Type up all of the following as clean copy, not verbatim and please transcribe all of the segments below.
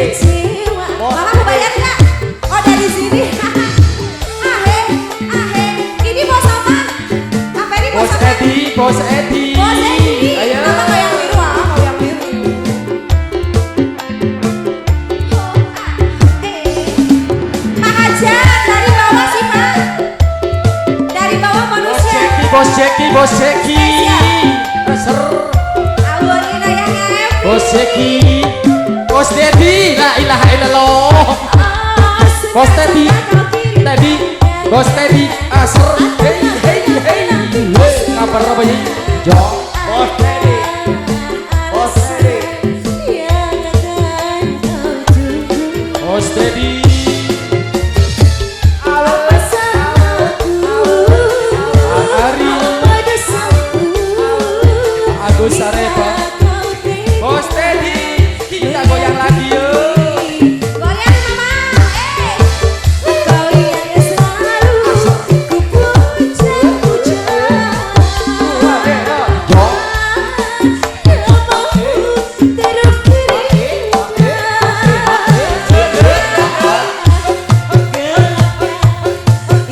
kecewa. Mama mau bayar nggak? Oh dari sini. Ahe, ahe. Ini bos apa? Apa ini bos apa? Bos Edi. Bos Edi. Ayo. Mama mau yang biru ah, mau yang biru. Pak Haja dari bawah sih Pak. Dari bawah manusia. Bos Jeki. Ser. Alur inayahnya Evi. Bos Jeki. Bos Dedi. La ilaha illallah. Bos Teddy. Bos Teddy. Aser. Hey. Kabar apa ya? Jo. Bos Teddy. Bos Teddy. Agus Sarepa. Bos Teddy, kita goyang lagi yuk. Goyang mama, kau yang selalu ku puja-puja. Jo. Namamu terus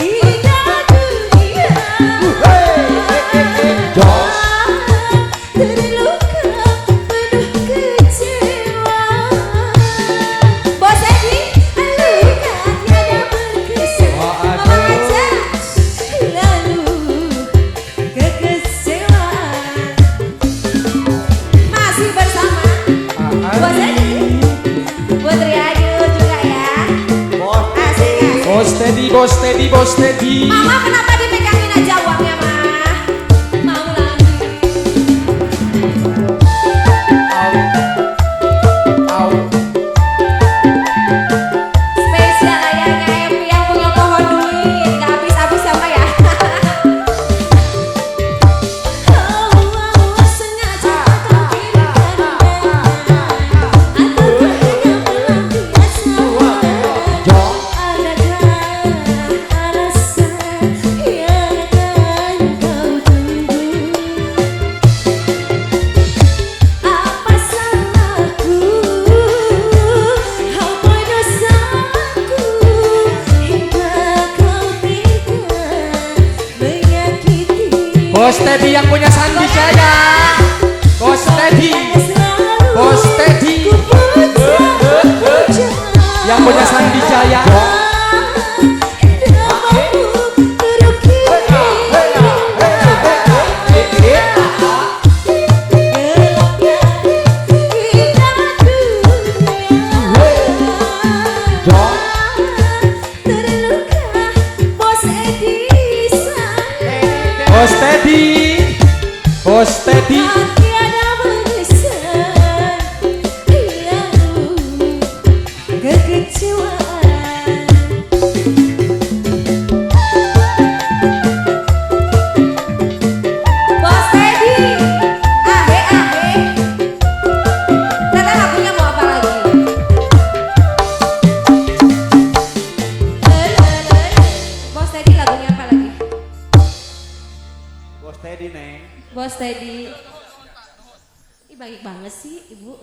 indah dunia. Jo. Terluka penuh kecewa. Bos Edi, luka tiada berkesan. Mama aja selalu kekecewaan. Masih bersama Bos Edi, Putri Ayu juga ya. Asik. Bos Teddy. Mama kenapa dipegangin aja uangnya mah? Mau lagi. Spesial ayahnya Evi yang punya pohon duit. Gak habis-habis sama ya. Kau sengaja kau kirimkan atau hanya pelampiasan. Jo. Adakah alasan yang akan kau tunggu? Apa salahku? Apa dosaku? Hingga kau tega menyakiti. Bos Teddy yang punya Sandi Jaya. Bos Teddy. Bos Teddy. Yang punya Sandi Jaya. Jo. Bos Teddy. Bos Teddy, ahe ahe. Tata lagunya mau apa lagi? Bos Teddy lagunya apa lagi? Bos Teddy, Neng. Bos Teddy. Ih baik banget sih ibu.